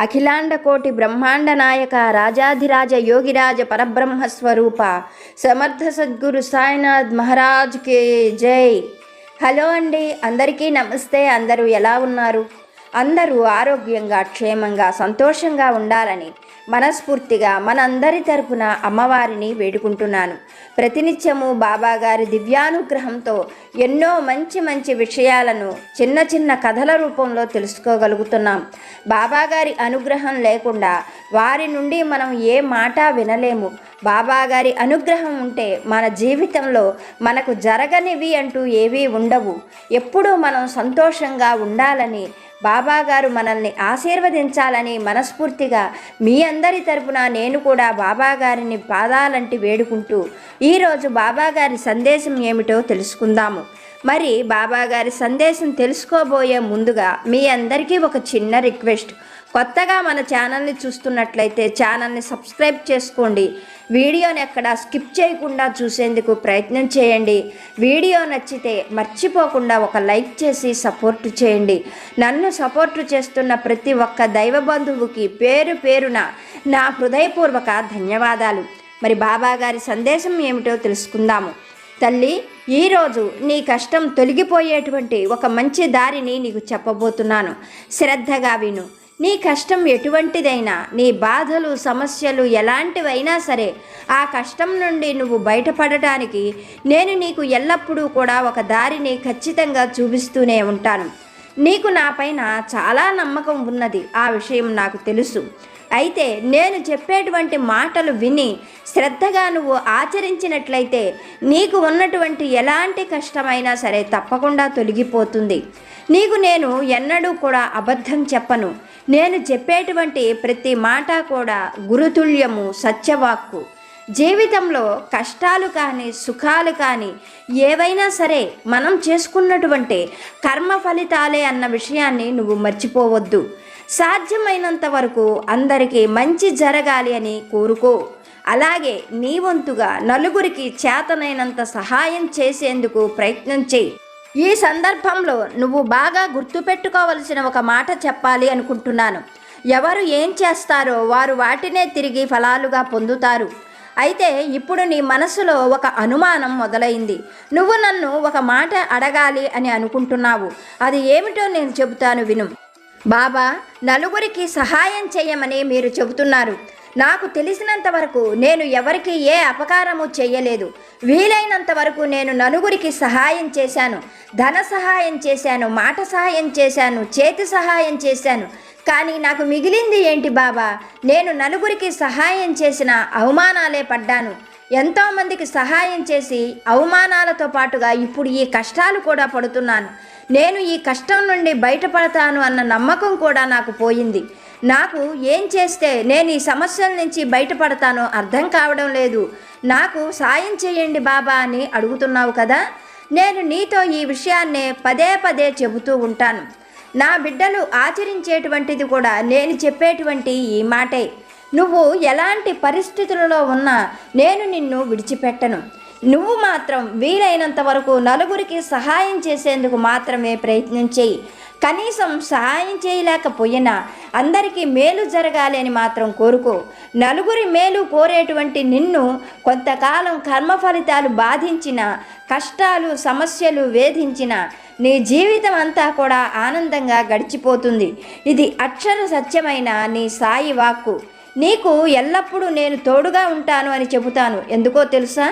అఖిలాండ కోటి బ్రహ్మాండ నాయక రాజాధిరాజ యోగిరాజ పరబ్రహ్మ స్వరూప సమర్థ సద్గురు సాయినాథ్ మహారాజ్కి జై. హలో అండి, అందరికీ నమస్తే. అందరూ ఎలా ఉన్నారు? అందరూ ఆరోగ్యంగా, క్షేమంగా, సంతోషంగా ఉండాలని మనస్ఫూర్తిగా మనందరి తరపున అమ్మవారిని వేడుకుంటున్నాను. ప్రతినిత్యము బాబాగారి దివ్యానుగ్రహంతో ఎన్నో మంచి మంచి విషయాలను చిన్న చిన్న కథల రూపంలో తెలుసుకోగలుగుతున్నాం. బాబాగారి అనుగ్రహం లేకుండా వారి నుండి మనం ఏ మాట వినలేము. బాబాగారి అనుగ్రహం ఉంటే మన జీవితంలో మనకు జరగనివి అంటూ ఏవీ ఉండవు. ఎప్పుడూ మనం సంతోషంగా ఉండాలని, బాబాగారు మనల్ని ఆశీర్వదించాలని మనస్ఫూర్తిగా మీ అందరి తరపున నేను కూడా బాబాగారిని పాదాలంటి వేడుకుంటూ ఈరోజు బాబాగారి సందేశం ఏమిటో తెలుసుకుందాము. మరి బాబాగారి సందేశం తెలుసుకోబోయే ముందుగా మీ అందరికీ ఒక చిన్న రిక్వెస్ట్. కొత్తగా మన ఛానల్ని చూస్తున్నట్లయితే ఛానల్ని సబ్స్క్రైబ్ చేసుకోండి. వీడియోని ఎక్కడ స్కిప్ చేయకుండా చూసేందుకు ప్రయత్నం చేయండి. వీడియో నచ్చితే మర్చిపోకుండా ఒక లైక్ చేసి సపోర్టు చేయండి. నన్ను సపోర్టు చేస్తున్న ప్రతి ఒక్క దైవ బంధువుకి పేరు పేరున నా హృదయపూర్వక ధన్యవాదాలు. మరి బాబాగారి సందేశం ఏమిటో తెలుసుకుందాము. తల్లి, ఈరోజు నీ కష్టం తొలగిపోయేటువంటి ఒక మంచి దారిని నీకు చెప్పబోతున్నాను. శ్రద్ధగా విను. నీ కష్టం ఎటువంటిదైనా, నీ బాధలు, సమస్యలు ఎలాంటివైనా సరే, ఆ కష్టం నుండి నువ్వు బయటపడటానికి నేను నీకు ఎల్లప్పుడూ కూడా ఒక దారిని ఖచ్చితంగా చూపిస్తూనే ఉంటాను. నీకు నాపైన చాలా నమ్మకం ఉన్నది, ఆ విషయం నాకు తెలుసు. అయితే నేను చెప్పేటువంటి మాటలు విని శ్రద్ధగా నువ్వు ఆచరించినట్లయితే నీకు ఉన్నటువంటి ఎలాంటి కష్టమైనా సరే తప్పకుండా తొలగిపోతుంది. నీకు నేను ఎన్నడూ కూడా అబద్ధం చెప్పను. నేను చెప్పేటువంటి ప్రతి మాట కూడా గురుతుల్యము, సత్యవాక్కు. జీవితంలో కష్టాలు కానీ, సుఖాలు కానీ ఏవైనా సరే మనం చేసుకున్నటువంటి కర్మ ఫలితాలే అన్న విషయాన్ని నువ్వు మర్చిపోవద్దు. సాధ్యమైనంత వరకు అందరికీ మంచి జరగాలి అని కోరుకో. అలాగే నీ వంతుగా నలుగురికి చేతనైనంత సహాయం చేసేందుకు ప్రయత్నం చేయి. ఈ సందర్భంలో నువ్వు బాగా గుర్తుపెట్టుకోవలసిన ఒక మాట చెప్పాలి అనుకుంటున్నాను. ఎవరు ఏం చేస్తారో వారు వాటినే తిరిగి ఫలాలుగా పొందుతారు. అయితే ఇప్పుడు నీ మనసులో ఒక అనుమానం మొదలైంది. నువ్వు నన్ను ఒక మాట అడగాలి అని అనుకుంటున్నావు. అది ఏమిటో నేను చెబుతాను, విను. బాబా, నలుగురికి సహాయం చేయమని మీరు చెబుతున్నారు. నాకు తెలిసినంత వరకు నేను ఎవరికి ఏ అపకారము చేయలేదు. వీలైనంత వరకు నేను నలుగురికి సహాయం చేశాను. ధన సహాయం చేశాను, మాట సహాయం చేశాను, చేతి సహాయం చేశాను. కానీ నాకు మిగిలింది ఏంటి బాబా? నేను నలుగురికి సహాయం చేసిన అవమానాలే పడ్డాను. ఎంతోమందికి సహాయం చేసి అవమానాలతో పాటుగా ఇప్పుడు ఈ కష్టాలు కూడా పడుతున్నాను. నేను ఈ కష్టం నుండి బయటపడతాను అన్న నమ్మకం కూడా నాకు పోయింది. నాకు ఏం చేస్తే నేను ఈ సమస్యల నుంచి బయటపడతానో అర్థం కావడం లేదు. నాకు సాయం చేయండి బాబా అని అడుగుతున్నావు కదా. నేను నీతో ఈ విషయాన్నే పదే పదే చెబుతూ ఉంటాను. నా బిడ్డలు ఆచరించేటువంటిది కూడా నేను చెప్పేటువంటి ఈ మాటే. నువ్వు ఎలాంటి పరిస్థితులలో ఉన్నా నేను నిన్ను విడిచిపెట్టను. నువ్వు మాత్రం వీలైనంత వరకు నలుగురికి సహాయం చేసేందుకు మాత్రమే ప్రయత్నం చేయి. కనీసం సహాయం చేయలేకపోయినా అందరికీ మేలు జరగాలి అని మాత్రం కోరుకో. నలుగురి మేలు కోరేటువంటి నిన్ను కొంతకాలం కర్మ ఫలితాలు బాధించిన, కష్టాలు, సమస్యలు వేధించిన నీ జీవితం అంతా కూడా ఆనందంగా గడిచిపోతుంది. ఇది అక్షర సత్యమైన నీ సాయి వాక్కు. నీకు ఎల్లప్పుడూ నేను తోడుగా ఉంటాను అని చెబుతాను. ఎందుకో తెలుసా?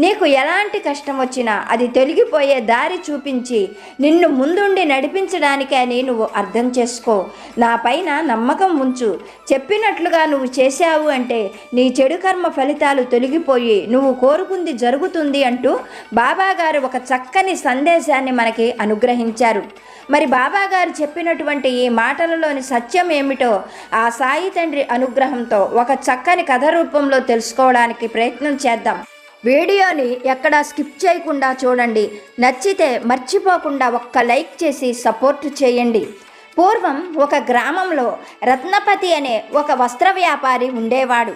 నీకు ఎలాంటి కష్టం వచ్చినా అది తొలగిపోయే దారి చూపించి నిన్ను ముందుండి నడిపించడానికి అని నువ్వు అర్థం చేసుకో. నా పైన నమ్మకం ఉంచు. చెప్పినట్లుగా నువ్వు చేశావు అంటే నీ చెడు కర్మ ఫలితాలు తొలగిపోయి నువ్వు కోరుకుంది జరుగుతుంది అంటూ బాబాగారు ఒక చక్కని సందేశాన్ని మనకి అనుగ్రహించారు. మరి బాబాగారు చెప్పినటువంటి ఈ మాటలలోని సత్యం ఏమిటో ఆ సాయి తండ్రి అనుగ్రహంతో ఒక చక్కని కథ రూపంలో తెలుసుకోవడానికి ప్రయత్నం చేద్దాం. వీడియోని ఎక్కడా స్కిప్ చేయకుండా చూడండి. నచ్చితే మర్చిపోకుండా ఒక్క లైక్ చేసి సపోర్ట్ చేయండి. పూర్వం ఒక గ్రామంలో రత్నపతి అనే ఒక వస్త్ర వ్యాపారి ఉండేవాడు.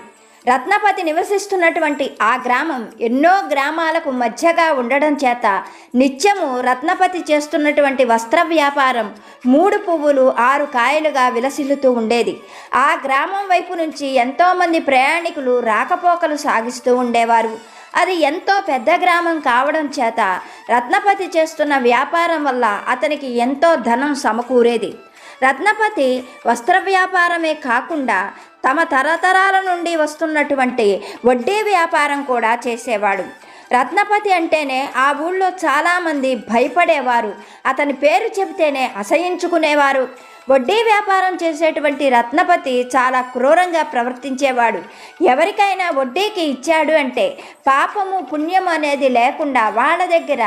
రత్నపతి నివసిస్తున్నటువంటి ఆ గ్రామం ఎన్నో గ్రామాలకు మధ్యగా ఉండడం చేత నిత్యము రత్నపతి చేస్తున్నటువంటి వస్త్ర వ్యాపారం 3 పువ్వులు 6 కాయలుగా విలసిల్లుతూ ఉండేది. ఆ గ్రామం వైపు నుంచి ఎంతోమంది ప్రయాణికులు రాకపోకలు సాగిస్తూ ఉండేవారు. అది ఎంతో పెద్ద గ్రామం కావడం చేత రత్నపతి చేస్తున్న వ్యాపారం వల్ల అతనికి ఎంతో ధనం సమకూరేది. రత్నపతి వస్త్ర వ్యాపారమే కాకుండా తమ తరతరాల నుండి వస్తున్నటువంటి వడ్డీ వ్యాపారం కూడా చేసేవాడు. రత్నపతి అంటేనే ఆ ఊళ్ళో చాలామంది భయపడేవారు. అతని పేరు చెబితేనే అసహించుకునేవారు. వడ్డీ వ్యాపారం చేసేటువంటి రత్నపతి చాలా క్రూరంగా ప్రవర్తించేవాడు. ఎవరికైనా వడ్డీకి ఇచ్చాడు అంటే పాపము పుణ్యము అనేది లేకుండా వాళ్ళ దగ్గర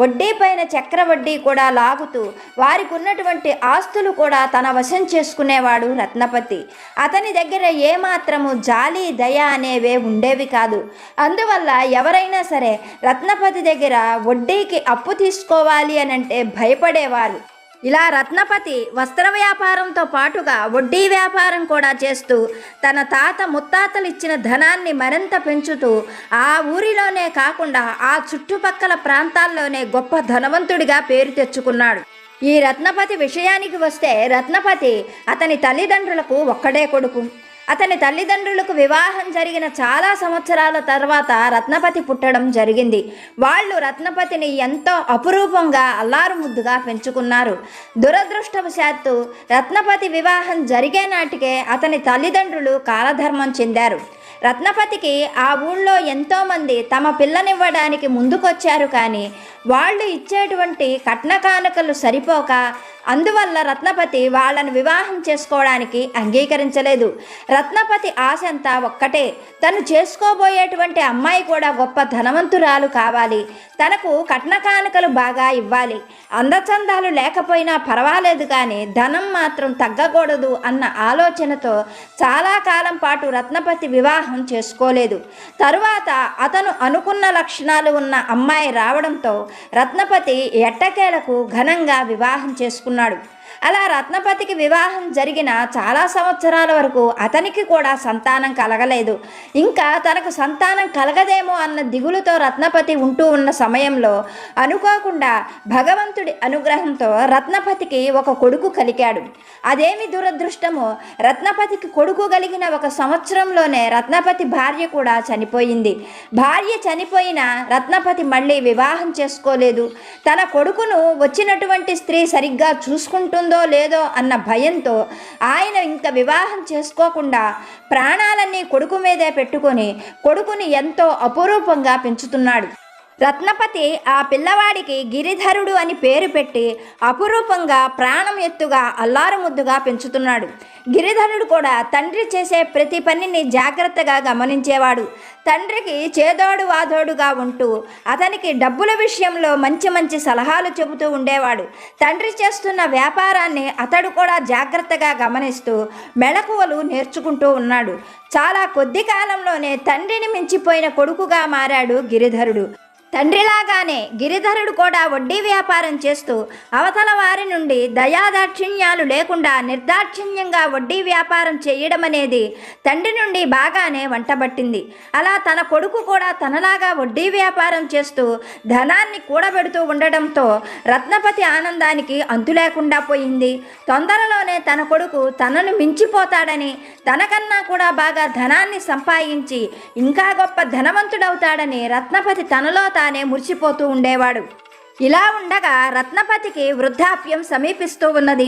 వడ్డీ పైన చక్రవడ్డీ కూడా లాగుతూ వారికి ఉన్నటువంటి ఆస్తులు కూడా తన వశం చేసుకునేవాడు రత్నపతి. అతని దగ్గర ఏమాత్రము జాలి దయ అనేవే ఉండేవి కాదు. అందువల్ల ఎవరైనా సరే రత్నపతి దగ్గర వడ్డీకి అప్పు తీసుకోవాలి అని అంటే భయపడేవారు. ఇలా రత్నపతి వస్త్ర వ్యాపారంతో పాటుగా వడ్డీ వ్యాపారం కూడా చేస్తూ తన తాత ముత్తాతలు ఇచ్చిన ధనాన్ని మరింత పెంచుతూ ఆ ఊరిలోనే కాకుండా ఆ చుట్టుపక్కల ప్రాంతాల్లోనే గొప్ప ధనవంతుడిగా పేరు తెచ్చుకున్నాడు. ఈ రత్నపతి విషయానికి వస్తే రత్నపతి అతని తల్లిదండ్రులకు ఒక్కడే కొడుకు. అతని తల్లిదండ్రులకు వివాహం జరిగిన చాలా సంవత్సరాల తర్వాత రత్నపతి పుట్టడం జరిగింది. వాళ్ళు రత్నపతిని ఎంతో అపురూపంగా అల్లారు ముద్దుగా పెంచుకున్నారు. దురదృష్టవశాత్తు రత్నపతి వివాహం జరిగే నాటికే అతని తల్లిదండ్రులు కాలధర్మం చెందారు. రత్నపతికి ఆ ఊళ్ళో ఎంతోమంది తమ పిల్లనివ్వడానికి ముందుకొచ్చారు, కానీ వాళ్ళు ఇచ్చేటువంటి కట్న కానుకలు సరిపోక అందువల్ల రత్నపతి వాళ్ళని వివాహం చేసుకోవడానికి అంగీకరించలేదు. రత్నపతి ఆశ అంతా ఒక్కటే, తను చేసుకోబోయేటువంటి అమ్మాయి కూడా గొప్ప ధనవంతురాలు కావాలి, తనకు కట్న కానుకలు బాగా ఇవ్వాలి, అందచందాలు లేకపోయినా పర్వాలేదు కానీ ధనం మాత్రం తగ్గకూడదు అన్న ఆలోచనతో చాలా కాలం పాటు రత్నపతి వివాహం చేసుకోలేదు. తరువాత అతను అనుకున్న లక్షణాలు ఉన్న అమ్మాయి రావడంతో రత్నపతి ఎట్టకేలకు ఘనంగా వివాహం చేసుకున్నాడు. అలా రత్నపతికి వివాహం జరిగిన చాలా సంవత్సరాల వరకు అతనికి కూడా సంతానం కలగలేదు. ఇంకా తనకు సంతానం కలగదేమో అన్న దిగులుతో రత్నపతి ఉంటూ ఉన్న సమయంలో అనుకోకుండా భగవంతుడి అనుగ్రహంతో రత్నపతికి ఒక కొడుకు కలిగాడు. అదేమి దురదృష్టమో, రత్నపతికి కొడుకు కలిగిన 1 సంవత్సరంలోనే రత్నపతి భార్య కూడా చనిపోయింది. భార్య చనిపోయిన రత్నపతి మళ్ళీ వివాహం చేసుకోలేదు. తన కొడుకును వచ్చినటువంటి స్త్రీ సరిగ్గా చూసుకుంటుందో లేదో అన్న భయంతో ఆయన ఇంకా వివాహం చేసుకోకుండా ప్రాణాలన్నీ కొడుకు మీదే పెట్టుకొని కొడుకుని ఎంతో అపురూపంగా పెంచుతున్నాడు. రత్నపతి ఆ పిల్లవాడికి గిరిధరుడు అని పేరు పెట్టి అపురూపంగా ప్రాణం ఎత్తుగా అల్లారు ముద్దుగా పెంచుతున్నాడు. గిరిధరుడు కూడా తండ్రి చేసే ప్రతి పనిని జాగ్రత్తగా గమనించేవాడు. తండ్రికి చేదోడు వాదోడుగా ఉంటూ అతనికి డబ్బుల విషయంలో మంచి మంచి సలహాలు చెబుతూ ఉండేవాడు. తండ్రి చేస్తున్న వ్యాపారాన్ని అతడు కూడా జాగ్రత్తగా గమనిస్తూ మెళకువలు నేర్చుకుంటూ ఉన్నాడు. చాలా కొద్ది కాలంలోనే తండ్రిని మించిపోయిన కొడుకుగా మారాడు గిరిధరుడు. తండ్రిలాగానే గిరిధరుడు కూడా వడ్డీ వ్యాపారం చేస్తూ అవతల వారి నుండి దయాదాక్షిణ్యాలు లేకుండా నిర్దాక్షిణ్యంగా వడ్డీ వ్యాపారం చేయడం అనేది తండ్రి నుండి బాగానే వంటబట్టింది. అలా తన కొడుకు కూడా తనలాగా వడ్డీ వ్యాపారం చేస్తూ ధనాన్ని కూడబెడుతూ ఉండడంతో రత్నపతి ఆనందానికి అంతు లేకుండా పోయింది. తొందరలోనే తన కొడుకు తనను మించిపోతాడని, తనకన్నా కూడా బాగా ధనాన్ని సంపాదించి ఇంకా గొప్ప ధనవంతుడవుతాడని రత్నపతి తనలో తానే మురిసిపోతూ ఉండేవాడు. ఇలా ఉండగా రత్నపతికి వృద్ధాప్యం సమీపిస్తూ ఉన్నది.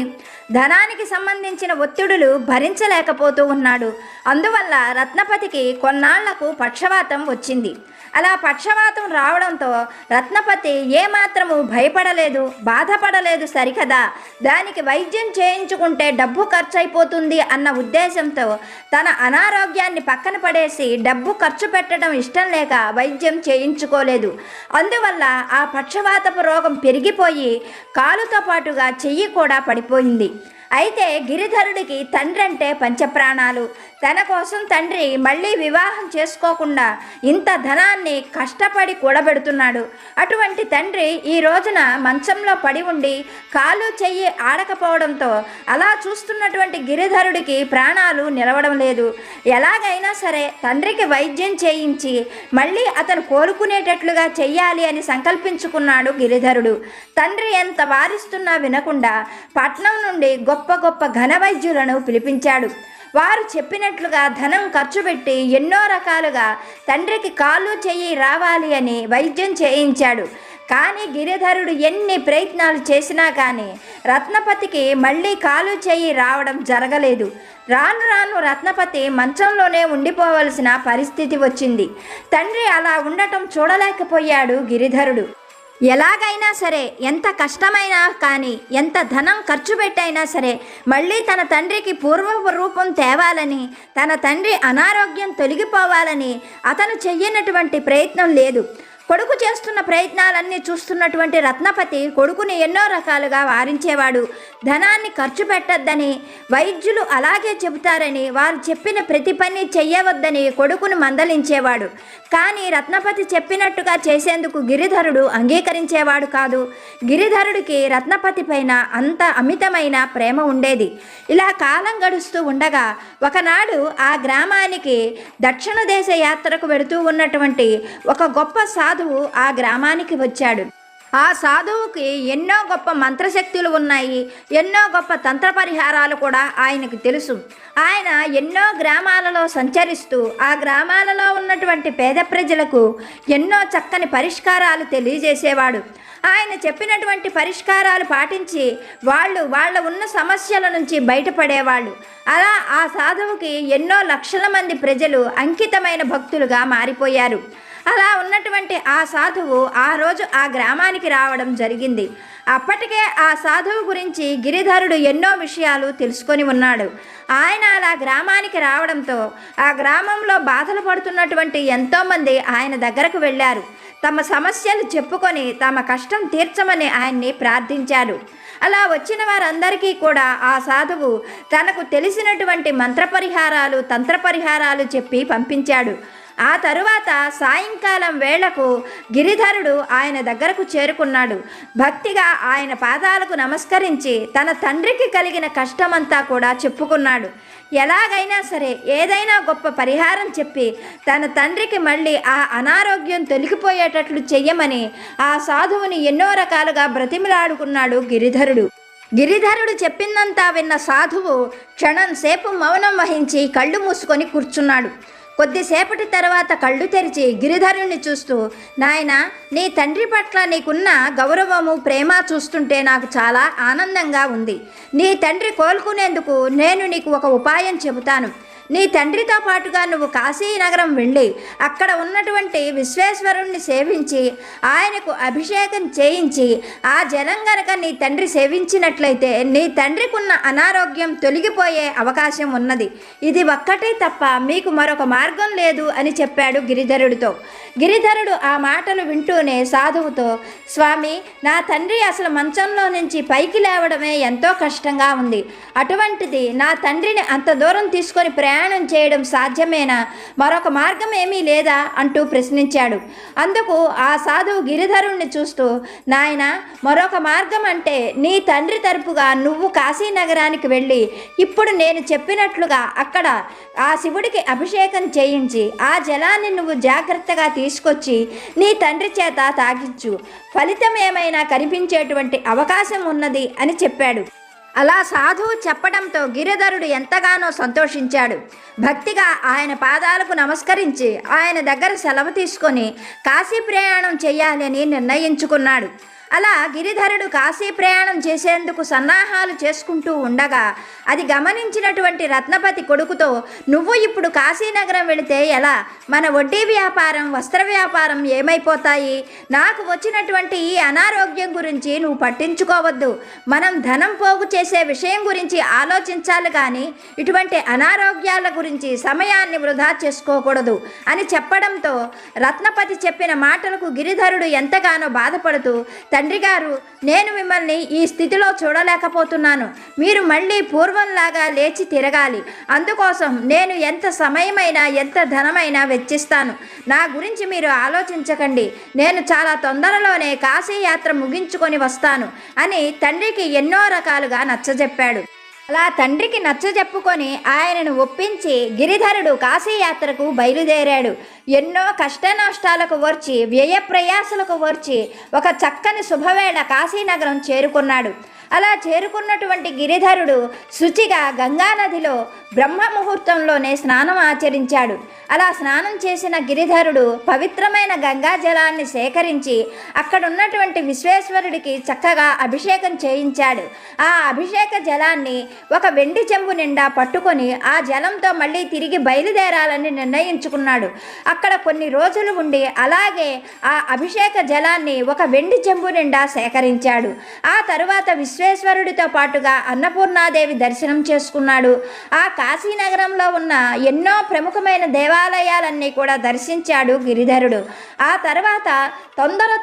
ధనానికి సంబంధించిన ఒత్తిడులు భరించలేకపోతూ ఉన్నాడు. అందువల్ల రత్నపతికి కొన్నాళ్లకు పక్షవాతం వచ్చింది. అలా పక్షవాతం రావడంతో రత్నపతి ఏమాత్రము భయపడలేదు, బాధపడలేదు. సరికదా, దానికి వైద్యం చేయించుకుంటే డబ్బు ఖర్చు అయిపోతుంది అన్న ఉద్దేశంతో తన అనారోగ్యాన్ని పక్కన పడేసి డబ్బు ఖర్చు పెట్టడం ఇష్టం లేక వైద్యం చేయించుకోలేదు. అందువల్ల ఆ పక్షవాతపు రోగం పెరిగిపోయి కాలుతో పాటుగా చెయ్యి కూడా పడిపోయింది. అయితే గిరిధరుడికి తండ్రి అంటే పంచప్రాణాలు. తన కోసం తండ్రి మళ్ళీ వివాహం చేసుకోకుండా ఇంత ధనాన్ని కష్టపడి కూడబెడుతున్నాడు. అటువంటి తండ్రి ఈ రోజున మంచంలో పడి ఉండి కాలు చెయ్యి ఆడకపోవడంతో అలా చూస్తున్నటువంటి గిరిధరుడికి ప్రాణాలు నిలవడం లేదు. ఎలాగైనా సరే తండ్రికి వైద్యం చేయించి మళ్ళీ అతను కోలుకునేటట్లుగా చెయ్యాలి అని సంకల్పించుకున్నాడు గిరిధరుడు. తండ్రి ఎంత వారిస్తున్నా వినకుండా పట్నం నుండి గొప్ప గొప్ప ఘన వైద్యులను పిలిపించాడు. వారు చెప్పినట్లుగా ధనం ఖర్చు పెట్టి ఎన్నో రకాలుగా తండ్రికి కాలు చెయ్యి రావాలి అని వైద్యం చేయించాడు. కానీ గిరిధరుడు ఎన్ని ప్రయత్నాలు చేసినా కానీ రత్నపతికి మళ్ళీ కాలు చెయ్యి రావడం జరగలేదు. రాను రాను రత్నపతి మంచంలోనే ఉండిపోవలసిన పరిస్థితి వచ్చింది. తండ్రి అలా ఉండటం చూడలేకపోయాడు గిరిధరుడు. ఎలాగైనా సరే, ఎంత కష్టమైనా కానీ, ఎంత ధనం ఖర్చు పెట్టైనా సరే మళ్ళీ తన తండ్రికి పూర్వ రూపం తేవాలని, తన తండ్రి అనారోగ్యం తొలగిపోవాలని అతను చెయ్యనటువంటి ప్రయత్నం లేదు. కొడుకు చేస్తున్న ప్రయత్నాలన్నీ చూస్తున్నటువంటి రత్నపతి కొడుకుని ఎన్నో రకాలుగా వారించేవాడు. ధనాన్ని ఖర్చు పెట్టద్దని, వైద్యులు అలాగే చెబుతారని, వారు చెప్పిన ప్రతి పని చెయ్యవద్దని కొడుకును మందలించేవాడు. కానీ రత్నపతి చెప్పినట్టుగా చేసేందుకు గిరిధరుడు అంగీకరించేవాడు కాదు. గిరిధరుడికి రత్నపతి పైన అంత అమితమైన ప్రేమ ఉండేది. ఇలా కాలం గడుస్తూ ఉండగా ఒకనాడు ఆ గ్రామానికి దక్షిణ దేశ యాత్రకు వెడుతూ ఉన్నటువంటి ఒక గొప్ప సాధువు ఆ గ్రామానికి వచ్చాడు. ఆ సాధువుకి ఎన్నో గొప్ప మంత్రశక్తులు ఉన్నాయి, ఎన్నో గొప్ప తంత్ర పరిహారాలు కూడా ఆయనకు తెలుసు. ఆయన ఎన్నో గ్రామాలలో సంచరిస్తూ ఆ గ్రామాలలో ఉన్నటువంటి పేద ప్రజలకు ఎన్నో చక్కని పరిష్కారాలు తెలియజేసేవాడు. ఆయన చెప్పినటువంటి పరిష్కారాలు పాటించి వాళ్ళ ఉన్న సమస్యల నుంచి బయటపడేవాళ్ళు. అలా ఆ సాధువుకి ఎన్నో లక్షల మంది ప్రజలు అంకితమైన భక్తులుగా మారిపోయారు. అలా ఉన్నటువంటి ఆ సాధువు ఆ రోజు ఆ గ్రామానికి రావడం జరిగింది. అప్పటికే ఆ సాధువు గురించి గిరిధరుడు ఎన్నో విషయాలు తెలుసుకొని ఉన్నాడు. ఆయన అలా గ్రామానికి రావడంతో ఆ గ్రామంలో బాధలు పడుతున్నటువంటి ఎంతోమంది ఆయన దగ్గరకు వెళ్ళారు. తమ సమస్యలు చెప్పుకొని తమ కష్టం తీర్చమని ఆయన్ని ప్రార్థించారు. అలా వచ్చిన వారందరికీ కూడా ఆ సాధువు తనకు తెలిసినటువంటి మంత్రపరిహారాలు, తంత్రపరిహారాలు చెప్పి పంపించాడు. ఆ తరువాత సాయంకాలం వేళకు గిరిధరుడు ఆయన దగ్గరకు చేరుకున్నాడు. భక్తిగా ఆయన పాదాలకు నమస్కరించి తన తండ్రికి కలిగిన కష్టమంతా కూడా చెప్పుకున్నాడు. ఎలాగైనా సరే ఏదైనా గొప్ప పరిహారం చెప్పి తన తండ్రికి మళ్ళీ ఆ అనారోగ్యం తొలగిపోయేటట్లు చెయ్యమని ఆ సాధువుని ఎన్నో రకాలుగా బ్రతిమిలాడుకున్నాడు గిరిధరుడు. గిరిధరుడు చెప్పిందంతా విన్న సాధువు క్షణం సేపు మౌనం వహించి కళ్ళు మూసుకొని కూర్చున్నాడు. కొద్దిసేపటి తర్వాత కళ్ళు తెరిచి గిరిధరుణ్ణి చూస్తూ, నాయనా, నీ తండ్రి పట్ల నీకున్న గౌరవము, ప్రేమ చూస్తుంటే నాకు చాలా ఆనందంగా ఉంది. నీ తండ్రి కోలుకునేందుకు నేను నీకు ఒక ఉపాయం చెబుతాను. నీ తండ్రితో పాటుగా నువ్వు కాశీనగరం వెళ్ళి అక్కడ ఉన్నటువంటి విశ్వేశ్వరుణ్ణి సేవించి ఆయనకు అభిషేకం చేయించి ఆ జలం గనక నీ తండ్రి సేవించినట్లయితే నీ తండ్రికి ఉన్న అనారోగ్యం తొలగిపోయే అవకాశం ఉన్నది. ఇది ఒక్కటే తప్ప మీకు మరొక మార్గం లేదు అని చెప్పాడు గిరిధరుడితో. గిరిధరుడు ఆ మాటలు వింటూనే సాధువుతో, స్వామి, నా తండ్రి అసలు మంచంలో నుంచి పైకి లేవడమే ఎంతో కష్టంగా ఉంది. అటువంటిది నా తండ్రిని అంత దూరం తీసుకొని ప్రయాణం చేయడం సాధ్యమేనా? మరొక మార్గం ఏమీ లేదా అంటూ ప్రశ్నించాడు. అందుకు ఆ సాధువు గిరిధరుణ్ణి చూస్తూ, నాయన, మరొక మార్గం అంటే నీ తండ్రి తరపుగా నువ్వు కాశీనగరానికి వెళ్ళి ఇప్పుడు నేను చెప్పినట్లుగా అక్కడ ఆ శివుడికి అభిషేకం చేయించి ఆ జలాన్ని నువ్వు జాగ్రత్తగా తీసుకొచ్చి నీ తండ్రి చేత తాగించు. ఫలితం ఏమైనా కనిపించేటువంటి అవకాశం ఉన్నది అని చెప్పాడు. అలా సాధువు చెప్పడంతో గిరిధరుడు ఎంతగానో సంతోషించాడు. భక్తిగా ఆయన పాదాలకు నమస్కరించి ఆయన దగ్గర సెలవు తీసుకొని కాశీ ప్రయాణం చేయాలని నిర్ణయించుకున్నాడు. అలా గిరిధరుడు కాశీ ప్రయాణం చేసేందుకు సన్నాహాలు చేసుకుంటూ ఉండగా అది గమనించినటువంటి రత్నపతి కొడుకుతో, నువ్వు ఇప్పుడు కాశీనగరం వెళితే ఎలా? మన వడ్డీ వ్యాపారం, వస్త్ర వ్యాపారం ఏమైపోతాయి? నాకు వచ్చినటువంటి ఈ అనారోగ్యం గురించి నువ్వు పట్టించుకోవద్దు. మనం ధనం పోగు చేసే విషయం గురించి ఆలోచించాలి కానీ ఇటువంటి అనారోగ్యాల గురించి సమయాన్ని వృధా చేసుకోకూడదు అని చెప్పడంతో రత్నపతి చెప్పిన మాటలకు గిరిధరుడు ఎంతగానో బాధపడుతూ తండ్రి గారు, నేను మిమ్మల్ని ఈ స్థితిలో చూడలేకపోతున్నాను. మీరు మళ్ళీ పూర్వంలాగా లేచి తిరగాలి. అందుకోసం నేను ఎంత సమయమైనా ఎంత ధనమైనా వెచ్చిస్తాను. నా గురించి మీరు ఆలోచించకండి. నేను చాలా తొందరలోనే కాశీ యాత్ర ముగించుకొని వస్తాను అని తండ్రికి ఎన్నో రకాలుగా నచ్చజెప్పాడు. అలా తండ్రికి నచ్చజెప్పుకొని ఆయనను ఒప్పించి గిరిధరుడు కాశీయాత్రకు బయలుదేరాడు. ఎన్నో కష్ట నష్టాలకు ఓర్చి వ్యయ ప్రయాసలకు ఓర్చి ఒక చక్కని శుభవేళ కాశీనగరం చేరుకున్నాడు. అలా చేరుకున్నటువంటి గిరిధరుడు శుచిగా గంగానదిలో బ్రహ్మ ముహూర్తంలోనే స్నానం ఆచరించాడు. అలా స్నానం చేసిన గిరిధరుడు పవిత్రమైన గంగా జలాన్ని సేకరించి అక్కడున్నటువంటి విశ్వేశ్వరుడికి చక్కగా అభిషేకం చేయించాడు. ఆ అభిషేక జలాన్ని ఒక వెండి చెంబు నిండా పట్టుకొని ఆ జలంతో మళ్ళీ తిరిగి బయలుదేరాలని నిర్ణయించుకున్నాడు. అక్కడ కొన్ని రోజులు ఉండి అలాగే ఆ అభిషేక జలాన్ని ఒక వెండి చెంబు నిండా సేకరించాడు. ఆ తరువాత విశ్వేశ్వరుడితో పాటుగా అన్నపూర్ణాదేవి దర్శనం చేసుకున్నాడు. ఆ కాశీనగరంలో ఉన్న ఎన్నో ప్రముఖమైన దేవాలయాలన్నీ కూడా దర్శించాడు గిరిధరుడు. ఆ తర్వాత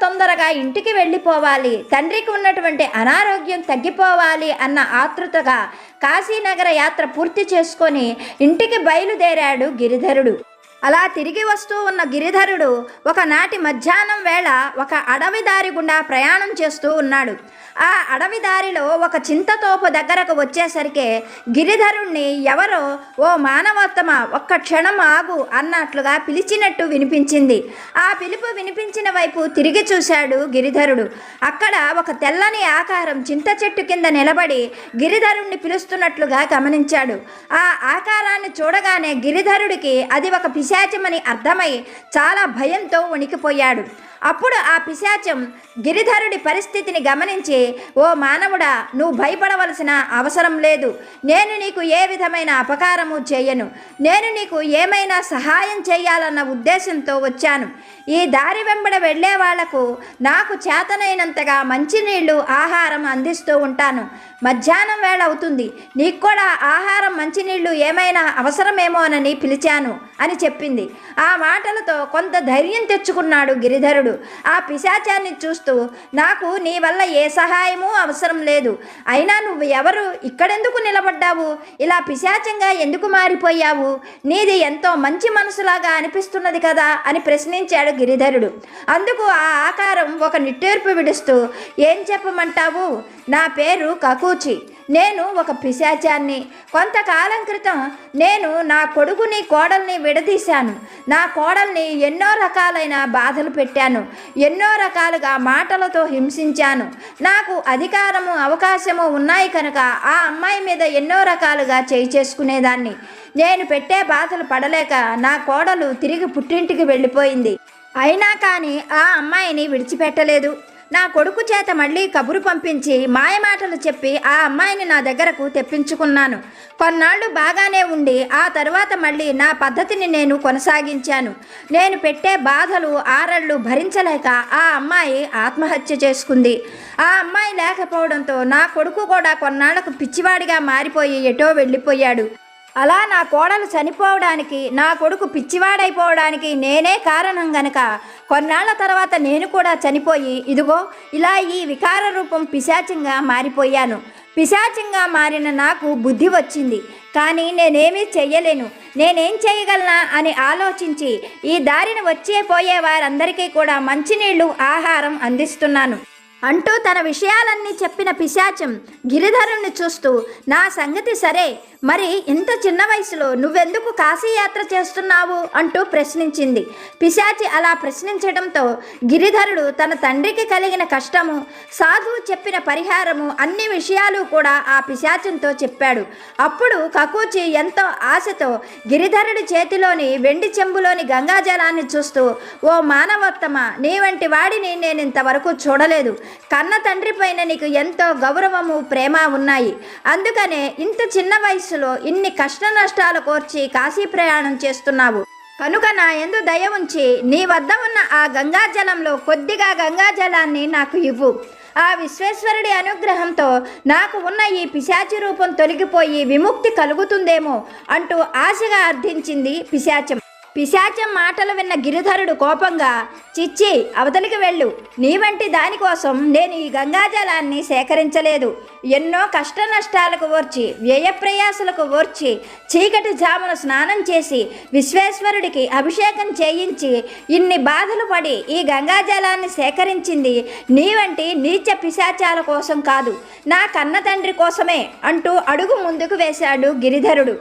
తొందరగా ఇంటికి వెళ్ళిపోవాలి, తండ్రికి ఉన్నటువంటి అనారోగ్యం తగ్గిపోవాలి అన్న ఆతృతగా కాశీనగర యాత్ర పూర్తి చేసుకొని ఇంటికి బయలుదేరాడు గిరిధరుడు. అలా తిరిగి వస్తూ ఉన్న గిరిధరుడు ఒకనాటి మధ్యాహ్నం వేళ ఒక అడవి దారి గుండా ప్రయాణం చేస్తూ ఉన్నాడు. ఆ అడవి దారిలో ఒక చింతతోపు దగ్గరకు వచ్చేసరికి గిరిధరుణ్ణి ఎవరో ఓ మానవోత్తమ ఒక్క క్షణం ఆగు అన్నట్లుగా పిలిచినట్టు వినిపించింది. ఆ పిలుపు వినిపించిన వైపు తిరిగి చూశాడు గిరిధరుడు. అక్కడ ఒక తెల్లని ఆకారం చింత చెట్టు కింద నిలబడి గిరిధరుణ్ణి పిలుస్తున్నట్లుగా గమనించాడు. ఆ ఆకారాన్ని చూడగానే గిరిధరుడికి అది ఒక పిశాచమని అర్థమై చాలా భయంతో వణికిపోయాడు. అప్పుడు ఆ పిశాచం గిరిధరుడి పరిస్థితిని గమనించి, ఓ మానవుడా, నువ్వు భయపడవలసిన అవసరం లేదు. నేను నీకు ఏ విధమైన అపకారము చేయను. నేను నీకు ఏమైనా సహాయం చేయాలన్న ఉద్దేశంతో వచ్చాను. ఈ దారి వెంబడ వెళ్ళే వాళ్లకు నాకు చేతనైనంతగా మంచినీళ్లు ఆహారం అందిస్తూ ఉంటాను. మధ్యాహ్నం వేళ అవుతుంది, నీకు కూడా ఆహారం మంచినీళ్లు ఏమైనా అవసరమేమోనని పిలిచాను అని చెప్పింది. ఆ మాటలతో కొంత ధైర్యం తెచ్చుకున్నాడు గిరిధరుడు. ఆ పిశాచాన్ని చూస్తూ, నాకు నీ వల్ల ఏ సహాయమూ అవసరం లేదు. అయినా నువ్వు ఎవరు? ఇక్కడెందుకు నిలబడ్డావు? ఇలా పిశాచంగా ఎందుకు మారిపోయావు? నీది ఎంతో మంచి మనసులాగా అనిపిస్తున్నది కదా అని ప్రశ్నించాడు గిరిధరుడు. అందుకు ఆ ఆకారం ఒక నిట్టూర్పు విడుస్తూ, ఏం చెప్పమంటావు? నా పేరు కకూచి. నేను ఒక పిశాచాన్ని. కొంతకాలం క్రితం నేను నా కొడుకుని కోడల్ని విడదీశాను. నా కోడల్ని ఎన్నో రకాలైన బాధలు పెట్టాను. ఎన్నో రకాలుగా మాటలతో హింసించాను. నాకు అధికారము అవకాశము ఉన్నాయి కనుక ఆ అమ్మాయి మీద ఎన్నో రకాలుగా చేయి చేసుకునేదాన్ని. నేను పెట్టే బాధలు పడలేక నా కోడలు తిరిగి పుట్టింటికి వెళ్ళిపోయింది. అయినా కానీ ఆ అమ్మాయిని విడిచిపెట్టలేదు. నా కొడుకు చేత మళ్ళీ కబురు పంపించి మాయమాటలు చెప్పి ఆ అమ్మాయిని నా దగ్గరకు తెప్పించుకున్నాను. కొన్నాళ్ళు బాగానే ఉండి ఆ తర్వాత మళ్ళీ నా పద్ధతిని నేను కొనసాగించాను. నేను పెట్టే బాధలు ఆరళ్ళు భరించలేక ఆ అమ్మాయి ఆత్మహత్య చేసుకుంది. ఆ అమ్మాయి లేకపోవడంతో నా కొడుకు కూడా కొన్నాళ్లకు పిచ్చివాడిగా మారిపోయి ఎటో వెళ్ళిపోయాడు. అలా నా కోడలు చనిపోవడానికి, నా కొడుకు పిచ్చివాడైపోవడానికి నేనే కారణం గనక కొన్నాళ్ల తర్వాత నేను కూడా చనిపోయి ఇదిగో ఇలా ఈ వికార రూపం పిశాచంగా మారిపోయాను. పిశాచంగా మారిన నాకు బుద్ధి వచ్చింది, కానీ నేనేమీ చెయ్యలేను. నేనేం చేయగలనా అని ఆలోచించి ఈ దారిని వచ్చే పోయే వారందరికీ కూడా మంచినీళ్లు ఆహారం అందిస్తున్నాను అంటూ తన విషయాలన్నీ చెప్పిన పిశాచం గిరిధరుణ్ణి చూస్తూ, నా సంగతి సరే, మరి ఇంత చిన్న వయసులో నువ్వెందుకు కాశీయాత్ర చేస్తున్నావు అంటూ ప్రశ్నించింది. పిశాచి అలా ప్రశ్నించడంతో గిరిధరుడు తన తండ్రికి కలిగిన కష్టము, సాధువు చెప్పిన పరిహారము అన్ని విషయాలు కూడా ఆ పిశాచంతో చెప్పాడు. అప్పుడు కకూచి ఎంతో ఆశతో గిరిధరుడి చేతిలోని వెండి చెంబులోని గంగాజలాన్ని చూస్తూ, ఓ మానవోత్తమ, నీ వంటి వాడిని నేను ఇంతవరకు చూడలేదు. కన్న తండ్రి పైన నీకు ఎంతో గౌరవము, ప్రేమ ఉన్నాయి. అందుకనే ఇంత చిన్న వయసులో ఇన్ని కష్ట నష్టాలు కోర్చి కాశీ ప్రయాణం చేస్తున్నావు. కనుక నా యందు దయ ఉంచి నీ వద్ద ఉన్న ఆ గంగాజలంలో కొద్దిగా గంగాజలాన్ని నాకు ఇవ్వు. ఆ విశ్వేశ్వరుడి అనుగ్రహంతో నాకు ఉన్న ఈ పిశాచి రూపం తొలగిపోయి విముక్తి కలుగుతుందేమో అంటూ ఆశగా అర్థించింది పిశాచం. పిశాచం మాటలు విన్న గిరిధరుడు కోపంగా, చిచ్చి అవతలికి వెళ్ళు, నీ వంటి దానికోసం నేను ఈ గంగాజలాన్ని సేకరించలేదు. ఎన్నో కష్ట నష్టాలకు ఓర్చి, వ్యయప్రయాసలకు ఓర్చి, చీకటి జామున స్నానం చేసి, విశ్వేశ్వరుడికి అభిషేకం చేయించి, ఇన్ని బాధలు పడి ఈ గంగాజలాన్ని సేకరించింది నీ వంటి నీచ పిశాచాల కోసం కాదు, నా కన్న తండ్రి కోసమే అంటూ అడుగు ముందుకు వేశాడు గిరిధరుడు.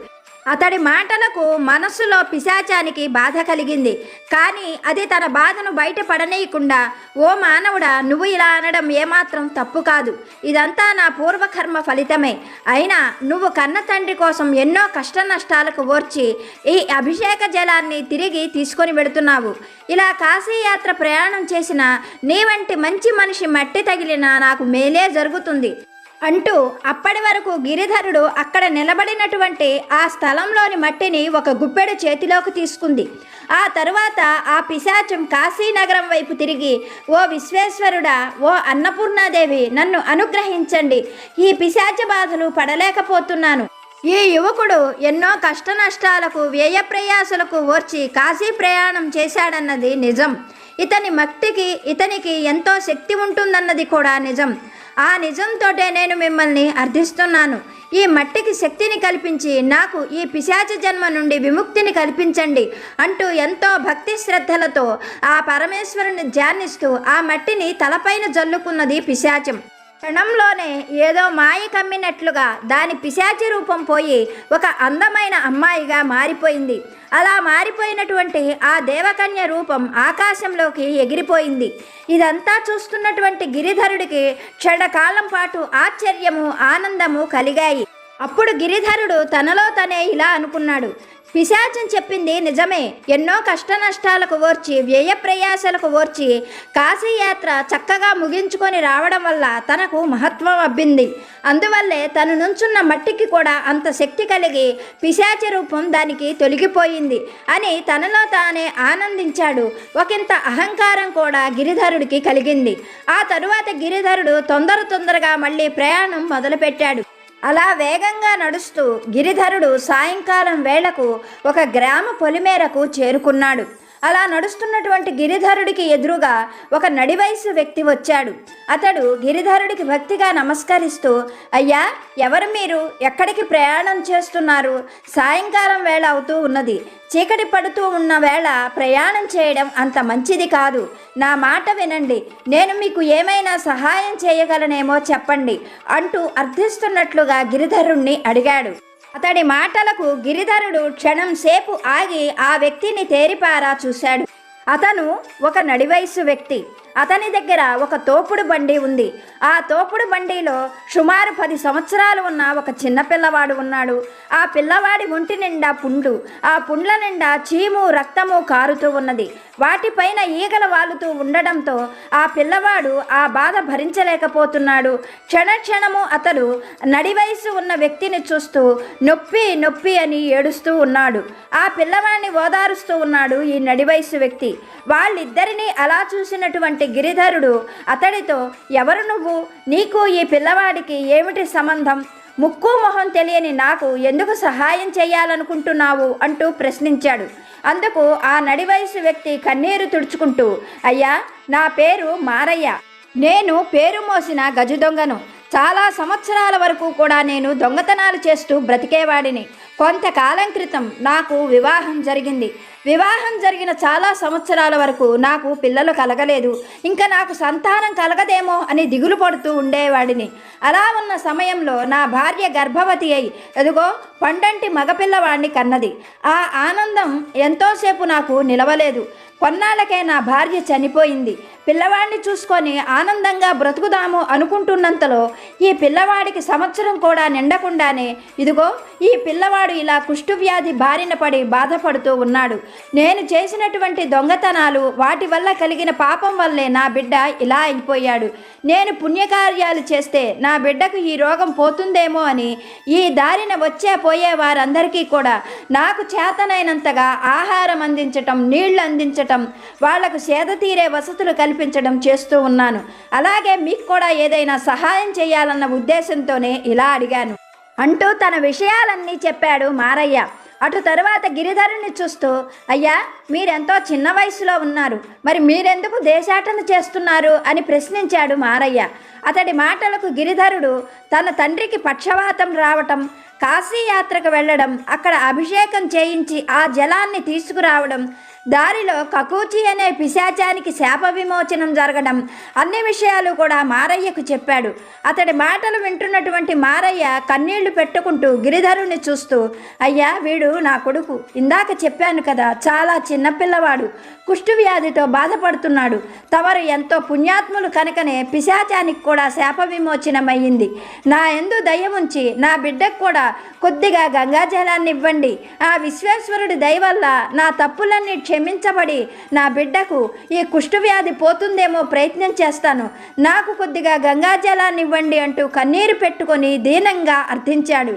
అతడి మాటలకు మనస్సులో పిశాచానికి బాధ కలిగింది. కానీ అది తన బాధను బయట పడనీయకుండా, ఓ మానవుడా, నువ్వు ఇలా అనడం ఏమాత్రం తప్పు కాదు. ఇదంతా నా పూర్వకర్మ ఫలితమే. అయినా నువ్వు కన్న తండ్రి కోసం ఎన్నో కష్ట నష్టాలకు ఓర్చి ఈ అభిషేక జలాన్ని తిరిగి తీసుకొని వెడుతున్నావు. ఇలా కాశీయాత్ర ప్రయాణం చేసిన నీ వంటి మంచి మనిషి మట్టి తగిలినా నాకు మేలే జరుగుతుంది అంటూ అప్పటి వరకు గిరిధరుడు అక్కడ నిలబడినటువంటి ఆ స్థలంలోని మట్టిని ఒక గుప్పెడు చేతిలోకి తీసుకుంది. ఆ తరువాత ఆ పిశాచం కాశీనగరం వైపు తిరిగి, ఓ విశ్వేశ్వరుడా, ఓ అన్నపూర్ణాదేవి, నన్ను అనుగ్రహించండి, ఈ పిశాచ బాధలు పడలేకపోతున్నాను. ఈ యువకుడు ఎన్నో కష్ట నష్టాలకు వ్యయప్రయాసలకు ఓర్చి కాశీ ప్రయాణం చేశాడన్నది నిజం. ఇతనికి ఎంతో శక్తి ఉంటుందన్నది కూడా నిజం. ఆ నిజంతోటే నేను మిమ్మల్ని అర్థిస్తున్నాను. ఈ మట్టికి శక్తిని కల్పించి నాకు ఈ పిశాచ జన్మ నుండి విముక్తిని కల్పించండి అంటూ ఎంతో భక్తి శ్రద్ధలతో ఆ పరమేశ్వరుని ధ్యానిస్తూ ఆ మట్టిని తలపైన జల్లుకున్నది పిశాచం. క్షణంలోనే ఏదో మాయ కమ్మినట్లుగా దాని పిశాచి రూపం పోయి ఒక అందమైన అమ్మాయిగా మారిపోయింది. అలా మారిపోయినటువంటి ఆ దేవకన్య రూపం ఆకాశంలోకి ఎగిరిపోయింది. ఇదంతా చూస్తున్నటువంటి గిరిధరుడికి క్షణకాలం పాటు ఆశ్చర్యము, ఆనందము కలిగాయి. అప్పుడు గిరిధరుడు తనలో తనే ఇలా అనుకున్నాడు, పిశాచం చెప్పింది నిజమే. ఎన్నో కష్ట నష్టాలకు ఓర్చి, వ్యయప్రయాసలకు ఓర్చి కాశీయాత్ర చక్కగా ముగించుకొని రావడం వల్ల తనకు మహత్వం అబ్బింది. అందువల్లే తను నుంచున్న మట్టికి కూడా అంత శక్తి కలిగి పిశాచ రూపం దానికి తొలగిపోయింది అని తనలో తానే ఆనందించాడు. ఒకంత అహంకారం కూడా గిరిధరుడికి కలిగింది. ఆ తరువాత గిరిధరుడు తొందరగా మళ్ళీ ప్రయాణం మొదలుపెట్టాడు. అలా వేగంగా నడుస్తూ గిరిధరుడు సాయంకాలం వేళకు ఒక గ్రామ పొలిమేరకు చేరుకున్నాడు. అలా నడుస్తున్నటువంటి గిరిధరుడికి ఎదురుగా ఒక నడివయసు వ్యక్తి వచ్చాడు. అతడు గిరిధరుడికి భక్తిగా నమస్కరిస్తూ, అయ్యా, ఎవరు మీరు? ఎక్కడికి ప్రయాణం చేస్తున్నారు? సాయంకాలం వేళ అవుతూ ఉన్నది. చీకటి పడుతూ ఉన్న వేళ ప్రయాణం చేయడం అంత మంచిది కాదు. నా మాట వినండి, నేను మీకు ఏమైనా సహాయం చేయగలనేమో చెప్పండి అంటూ అర్థిస్తున్నట్లుగా గిరిధరుణ్ణి అడిగాడు. అతడి మాటలకు గిరిధరుడు క్షణం సేపు ఆగి ఆ వ్యక్తిని తేరిపారా చూశాడు. అతను ఒక నడివయసు వ్యక్తి. అతని దగ్గర ఒక తోపుడు బండి ఉంది. ఆ తోపుడు బండిలో సుమారు 10 సంవత్సరాలు ఉన్న ఒక చిన్న పిల్లవాడు ఉన్నాడు. ఆ పిల్లవాడి ఒంటి నిండా పుండ్లు, ఆ పుండ్ల నిండా చీము, రక్తము కారుతూ ఉన్నది. వాటిపైన ఈగలు వాలుతూ ఉండడంతో ఆ పిల్లవాడు ఆ బాధ భరించలేకపోతున్నాడు. క్షణము అతడు నడివయసు ఉన్న వ్యక్తిని చూస్తూ నొప్పి నొప్పి అని ఏడుస్తూ ఉన్నాడు. ఆ పిల్లవాడిని ఓదారుస్తూ ఉన్నాడు ఈ నడివయసు వ్యక్తి. వాళ్ళిద్దరినీ అలా చూసినటువంటి గిరిధరుడు అతడితో, ఎవరు నువ్వు? నీకు ఈ పిల్లవాడికి ఏమిటి సంబంధం? ముక్కు మొహం తెలియని నాకు ఎందుకు సహాయం చేయాలనుకుంటున్నావు అంటూ ప్రశ్నించాడు. అందుకు ఆ నడివయసు వ్యక్తి కన్నీరు తుడుచుకుంటూ, అయ్యా, నా పేరు మారయ్య. నేను పేరు మోసిన గజ దొంగను. చాలా సంవత్సరాల వరకు కూడా నేను దొంగతనాలు చేస్తూ బ్రతికేవాడిని. కొంతకాలం క్రితం నాకు వివాహం జరిగింది. వివాహం జరిగిన చాలా సంవత్సరాల వరకు నాకు పిల్లలు కలగలేదు. ఇంకా నాకు సంతానం కలగదేమో అని దిగులు పడుతూ ఉండేవాడిని. అలా ఉన్న సమయంలో నా భార్య గర్భవతి అయి ఎదుగో పండంటి మగపిల్లవాడిని కన్నది. ఆ ఆనందం ఎంతోసేపు నాకు నిలవలేదు. కొన్నాళ్ళకే నా భార్య చనిపోయింది. పిల్లవాడిని చూసుకొని ఆనందంగా బ్రతుకుదాము అనుకుంటున్నంతలో ఈ పిల్లవాడికి సంవత్సరం కూడా నిండకుండానే ఇదిగో ఈ పిల్లవాడు ఇలా కుష్ఠవ్యాధి బారిన పడి బాధపడుతూ ఉన్నాడు. నేను చేసినటువంటి దొంగతనాలు, వాటి వల్ల కలిగిన పాపం వల్లే నా బిడ్డ ఇలా అయిపోయాడు. నేను పుణ్యకార్యాలు చేస్తే నా బిడ్డకు ఈ రోగం పోతుందేమో అని ఈ దారిన వచ్చే పోయే వారందరికీ కూడా నాకు చేతనైనంతగా ఆహారం అందించటం, నీళ్లు అందించటం, వాళ్లకు సేద తీరే వసతులు కల్పించడం చేస్తూ ఉన్నాను. అలాగే మీకు కూడా ఏదైనా సహాయం చేయాలన్న ఉద్దేశంతోనే ఇలా అడిగాను అంటూ తన విషయాలన్నీ చెప్పాడు మారయ్య. అటు తరువాత గిరిధరుని చూస్తూ, అయ్యా మీరెంతో చిన్న వయసులో ఉన్నారు, మరి మీరెందుకు దేశాటన చేస్తున్నారు అని ప్రశ్నించాడు మారయ్య. అతడి మాటలకు గిరిధరుడు తన తండ్రికి పక్షవాతం రావటం, కాశీయాత్రకు వెళ్ళడం, అక్కడ అభిషేకం చేయించి ఆ జలాన్ని తీసుకురావడం, దారిలో కకూచి అనే పిశాచానికి శాప విమోచనం జరగడం, అన్ని విషయాలు కూడా మారయ్యకు చెప్పాడు. అతడి మాటలు వింటున్నటువంటి మారయ్య కన్నీళ్లు పెట్టుకుంటూ గిరిధరుని చూస్తూ, అయ్యా వీడు నా కొడుకు, ఇందాక చెప్పాను కదా, చాలా చిన్నపిల్లవాడు, కుష్టు వ్యాధితో బాధపడుతున్నాడు. తమరు ఎంతో పుణ్యాత్ములు కనుకనే పిశాచానికి కూడా శాప విమోచనమయ్యింది. నా యందు దయ ఉంచి నా బిడ్డకు కూడా కొద్దిగా గంగాజలాన్ని ఇవ్వండి. ఆ విశ్వేశ్వరుడి దయ వల్ల నా తప్పులన్నీ క్షమించబడి నా బిడ్డకు ఈ కుష్టు వ్యాధి పోతుందేమో ప్రయత్నం చేస్తాను, నాకు కొద్దిగా గంగాజలాన్ని ఇవ్వండి అంటూ కన్నీరు పెట్టుకొని దీనంగా అర్థించాడు.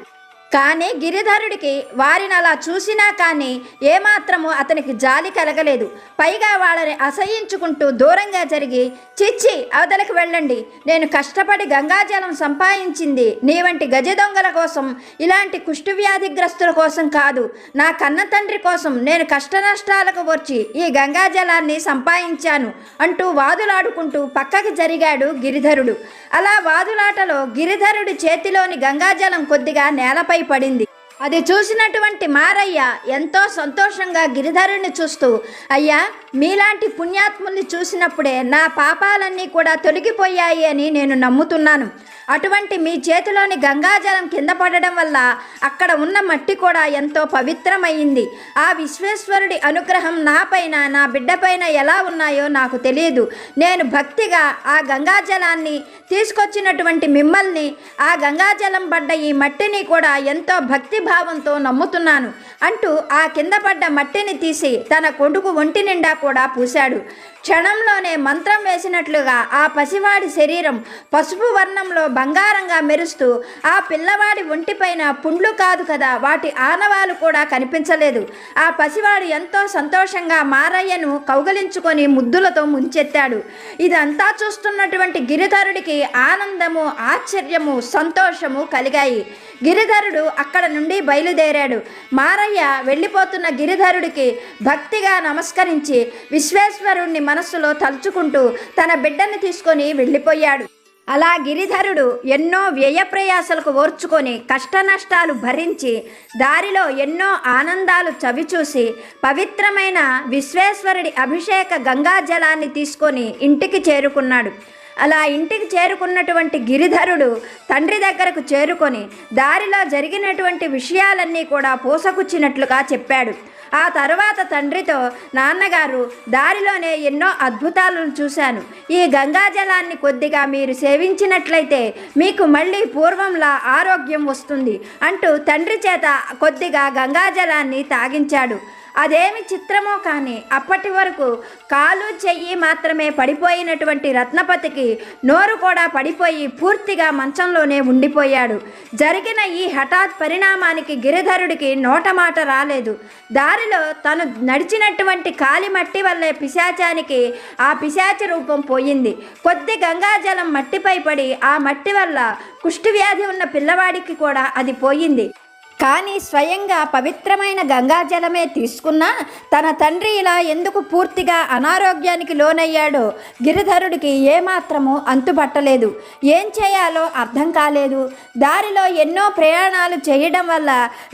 కానీ గిరిధరుడికి వారిని అలా చూసినా కానీ ఏమాత్రము అతనికి జాలి కలగలేదు. పైగా వాళ్ళని అసహ్యించుకుంటూ దూరంగా జరిగి, చిచ్చి అవతలకు వెళ్ళండి, నేను కష్టపడి గంగాజలం సంపాదించింది నీ వంటి గజ దొంగల కోసం, ఇలాంటి కుష్టు వ్యాధిగ్రస్తుల కోసం కాదు, నా కన్న తండ్రి కోసం నేను కష్ట నష్టాలకు వచ్చి ఈ గంగాజలాన్ని సంపాదించాను అంటూ వాదులాడుకుంటూ పక్కకి జరిగాడు గిరిధరుడు. అలా వాదులాటలో గిరిధరుడి చేతిలోని గంగాజలం కొద్దిగా నేలపై పడింది. అది చూసినటువంటి మారయ్య ఎంతో సంతోషంగా గిరిధరుని చూస్తూ, అయ్యా మీలాంటి పుణ్యాత్ముల్ని చూసినప్పుడే నా పాపాలన్నీ కూడా తొలగిపోయాయి అని నేను నమ్ముతున్నాను. అటువంటి మీ చేతిలోని గంగాజలం కింద పడడం వల్ల అక్కడ ఉన్న మట్టి కూడా ఎంతో పవిత్రమైంది. ఆ విశ్వేశ్వరుడి అనుగ్రహం నాపైన నా బిడ్డపైన ఎలా ఉన్నాయో నాకు తెలియదు. నేను భక్తిగా ఆ గంగాజలాన్ని తీసుకొచ్చినటువంటి మిమ్మల్ని, ఆ గంగాజలం పడ్డ ఈ మట్టిని కూడా ఎంతో భక్తి భావంతో నమ్ముతున్నాను అంటూ ఆ కింద పడ్డ మట్టిని తీసి తన కొడుకు ఒంటి నిండా కూడా పూశాడు. క్షణంలోనే మంత్రం వేసినట్లుగా ఆ పసివాడి శరీరం పసుపు వర్ణంలో బంగారంగా మెరుస్తూ, ఆ పిల్లవాడి ఒంటిపైన పుండ్లు కాదు కదా, వాటి ఆనవాలు కూడా కనిపించలేదు. ఆ పసివాడు ఎంతో సంతోషంగా మారయ్యను కౌగలించుకొని ముద్దులతో ముంచెత్తాడు. ఇదంతా చూస్తున్నటువంటి గిరిధరుడికి ఆనందము, ఆశ్చర్యము, సంతోషము కలిగాయి. గిరిధరుడు అక్కడ నుండి బయలుదేరాడు. మారయ్య వెళ్ళిపోతున్న గిరిధరుడికి భక్తిగా నమస్కరించి విశ్వేశ్వరుణ్ణి మనస్సులో తలుచుకుంటూ తన బిడ్డని తీసుకొని వెళ్ళిపోయాడు. అలా గిరిధరుడు ఎన్నో వ్యయ ప్రయాసలకు ఓర్చుకొని కష్ట నష్టాలు భరించి దారిలో ఎన్నో ఆనందాలు చవిచూసి పవిత్రమైన విశ్వేశ్వరుడి అభిషేక గంగాజలాన్ని తీసుకొని ఇంటికి చేరుకున్నాడు. అలా ఇంటికి చేరుకున్నటువంటి గిరిధరుడు తండ్రి దగ్గరకు చేరుకొని దారిలో జరిగినటువంటి విషయాలన్నీ కూడా పూసగుచ్చినట్లుగా చెప్పాడు. ఆ తరువాత తండ్రితో, నాన్నగారు దారిలోనే ఎన్నో అద్భుతాలను చూశాను, ఈ గంగాజలాన్ని కొద్దిగా మీరు సేవించినట్లయితే మీకు మళ్ళీ పూర్వంలా ఆరోగ్యం వస్తుంది అంటూ తండ్రి చేత కొద్దిగా గంగాజలాన్ని తాగించాడు. అదేమి చిత్రమో కానీ అప్పటి వరకు కాలు చెయ్యి మాత్రమే పడిపోయినటువంటి రత్నపతికి నోరు కూడా పడిపోయి పూర్తిగా మంచంలోనే ఉండిపోయాడు. జరిగిన ఈ హఠాత్ పరిణామానికి గిరిధరుడికి నోటమాట రాలేదు. దారిలో తను నడిచినటువంటి కాలి మట్టి వల్లే పిశాచానికి ఆ పిశాచ రూపం పోయింది. కొద్ది గంగాజలం మట్టిపై పడి ఆ మట్టి వల్ల కుష్టు వ్యాధి ఉన్న పిల్లవాడికి కూడా అది పోయింది. కానీ స్వయంగా పవిత్రమైన గంగాజలమే తీసుకున్నా తన తండ్రి ఇలా ఎందుకు పూర్తిగా అనారోగ్యానికి లోనయ్యాడో గిరిధరుడికి ఏమాత్రము అంతుపట్టలేదు. ఏం చేయాలో అర్థం కాలేదు. దారిలో ఎన్నో ప్రయాణాలు చేయడం వల్ల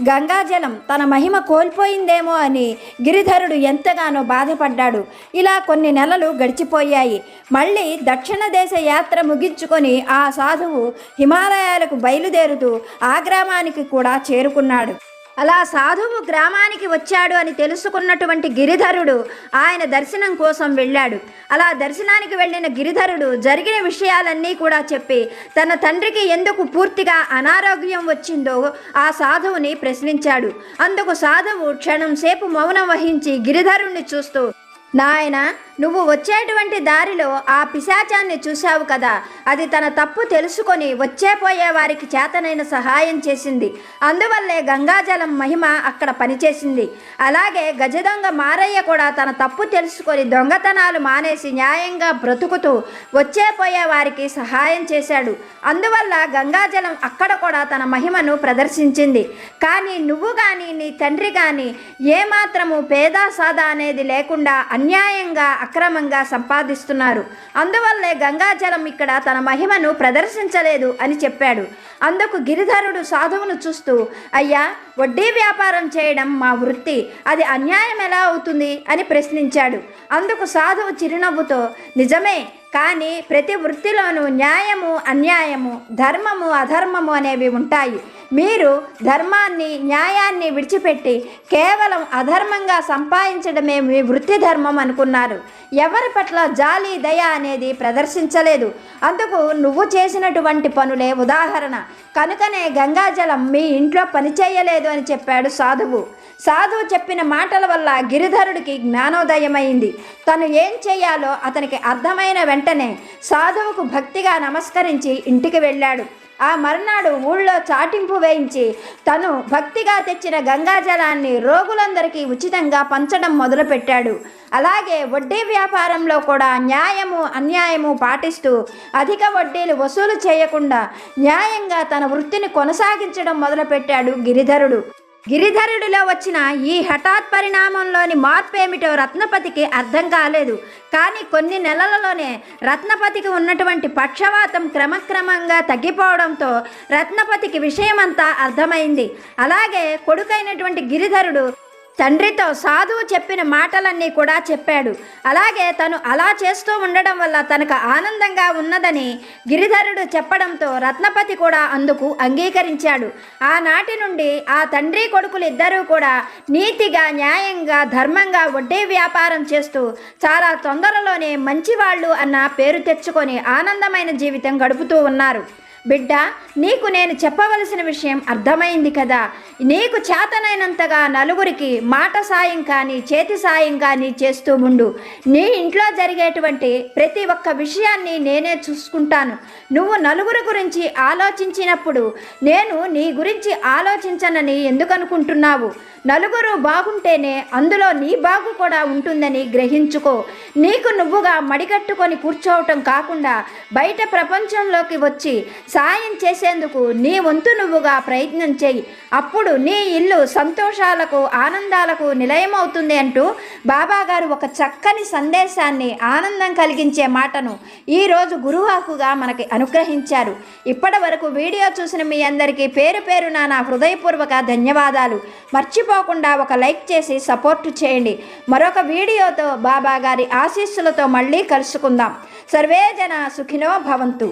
గంగాజలం తన మహిమ కోల్పోయిందేమో అని గిరిధరుడు ఎంతగానో బాధపడ్డాడు. ఇలా కొన్ని నెలలు గడిచిపోయాయి. మళ్ళీ దక్షిణ దేశ యాత్ర ముగించుకొని ఆ సాధువు హిమాలయాలకు బయలుదేరుతూ ఆ గ్రామానికి కూడా చేరుకున్నాడు. అలా సాధువు గ్రామానికి వచ్చాడు అని తెలుసుకున్నటువంటి గిరిధరుడు ఆయన దర్శనం కోసం వెళ్ళాడు. అలా దర్శనానికి వెళ్ళిన గిరిధరుడు జరిగిన విషయాలన్నీ కూడా చెప్పి తన తండ్రికి ఎందుకు పూర్తిగా అనారోగ్యం వచ్చిందో ఆ సాధువుని ప్రశ్నించాడు. అందుకు సాధువు క్షణం సేపు మౌనం వహించి గిరిధరుణ్ణి చూస్తూ, నాయన, నువ్వు వచ్చేటువంటి దారిలో ఆ పిశాచాన్ని చూశావు కదా, అది తన తప్పు తెలుసుకొని వచ్చేపోయే వారికి చేతనైన సహాయం చేసింది. అందువల్లే గంగాజలం మహిమ అక్కడ పనిచేసింది. అలాగే గజదొంగ మారయ్య కూడా తన తప్పు తెలుసుకొని దొంగతనాలు మానేసి న్యాయంగా బ్రతుకుతూ వచ్చేపోయే వారికి సహాయం చేశాడు. అందువల్ల గంగాజలం అక్కడ కూడా తన మహిమను ప్రదర్శించింది. కానీ నువ్వు కానీ నీ తండ్రి కానీ ఏమాత్రము పేదా సాదా అనేది లేకుండా అన్యాయంగా అక్రమంగా సంపాదిస్తున్నారు. అందువల్లే గంగాజలం ఇక్కడ తన మహిమను ప్రదర్శించలేదు అని చెప్పాడు. అందుకు గిరిధరుడు సాధువును చూస్తూ, అయ్యా, వడ్డీ వ్యాపారం చేయడం మా వృత్తి, అది అన్యాయం ఎలా అవుతుంది అని ప్రశ్నించాడు. అందుకు సాధువు చిరునవ్వుతో, నిజమే, కానీ ప్రతి వృత్తిలోనూ న్యాయము అన్యాయము, ధర్మము అధర్మము అనేవి ఉంటాయి. మీరు ధర్మాన్ని న్యాయాన్ని విడిచిపెట్టి కేవలం అధర్మంగా సంపాదించడమే మీ వృత్తి ధర్మం అనుకున్నారు. ఎవరి పట్ల జాలి దయ అనేది ప్రదర్శించలేదు. అందుకు నువ్వు చేసినటువంటి పనులే ఉదాహరణ. కనుకనే గంగాజలం మీ ఇంట్లో పనిచేయలేదు అని చెప్పాడు సాధువు. సాధువు చెప్పిన మాటల వల్ల గిరిధరుడికి జ్ఞానోదయమైంది. తను ఏం చేయాలో అతనికి అర్థమైన వెంటనే సాధువుకు భక్తిగా నమస్కరించి ఇంటికి వెళ్ళాడు. ఆ మర్నాడు ఊళ్ళో చాటింపు వేయించి తను భక్తిగా తెచ్చిన గంగాజలాన్ని రోగులందరికీ ఉచితంగా పంచడం మొదలుపెట్టాడు. అలాగే వడ్డీ వ్యాపారంలో కూడా న్యాయము అన్యాయము పాటిస్తూ అధిక వడ్డీలు వసూలు చేయకుండా న్యాయంగా తన వృత్తిని కొనసాగించడం మొదలుపెట్టాడు గిరిధరుడు. గిరిధరుడిలో వచ్చిన ఈ హఠాత్ పరిణామంలోని మార్పు ఏమిటో రత్నపతికి అర్థం కాలేదు. కానీ కొన్ని నెలలలోనే రత్నపతికి ఉన్నటువంటి పక్షవాతం క్రమక్రమంగా తగ్గిపోవడంతో రత్నపతికి విషయమంతా అర్థమైంది. అలాగే కొడుకైనటువంటి గిరిధరుడు తండ్రితో సాధువు చెప్పిన మాటలన్నీ కూడా చెప్పాడు. అలాగే తను అలా చేస్తూ ఉండడం వల్ల తనకు ఆనందంగా ఉన్నదని గిరిధరుడు చెప్పడంతో రత్నపతి కూడా అందుకు అంగీకరించాడు. ఆనాటి నుండి ఆ తండ్రి కొడుకులు ఇద్దరూ కూడా నీతిగా న్యాయంగా ధర్మంగా వడ్డీ వ్యాపారం చేస్తూ చాలా తొందరలోనే మంచివాళ్ళు అన్న పేరు తెచ్చుకొని ఆనందమైన జీవితం గడుపుతూ ఉన్నారు. బిడ్డ, నీకు నేను చెప్పవలసిన విషయం అర్థమైంది కదా. నీకు చేతనైనంతగా నలుగురికి మాట సాయం కానీ చేతి సాయం కానీ చేస్తూ ఉండు. నీ ఇంట్లో జరిగేటువంటి ప్రతి ఒక్క విషయాన్ని నేనే చూసుకుంటాను. నువ్వు నలుగురు గురించి ఆలోచించినప్పుడు నేను నీ గురించి ఆలోచించనని ఎందుకు అనుకుంటున్నావు? నలుగురు బాగుంటేనే అందులో నీ బాగు కూడా ఉంటుందని గ్రహించుకో. నీకు నువ్వుగా మడికట్టుకొని కూర్చోవటం కాకుండా బయట ప్రపంచంలోకి వచ్చి సాయం చేసేందుకు నీ వంతు నువ్వుగా ప్రయత్నం చేయి. అప్పుడు నీ ఇల్లు సంతోషాలకు ఆనందాలకు నిలయమవుతుంది అంటూ బాబాగారు ఒక చక్కని సందేశాన్ని, ఆనందం కలిగించే మాటను ఈరోజు గురువాకుగా మనకి అనుగ్రహించారు. ఇప్పటి వరకు వీడియో చూసిన మీ అందరికీ పేరు పేరున నా హృదయపూర్వక ధన్యవాదాలు. మర్చిపోకుండా ఒక లైక్ చేసి సపోర్ట్ చేయండి. మరొక వీడియోతో బాబాగారి ఆశీస్సులతో మళ్ళీ కలుసుకుందాం. సర్వే జన సుఖినో భవంతు.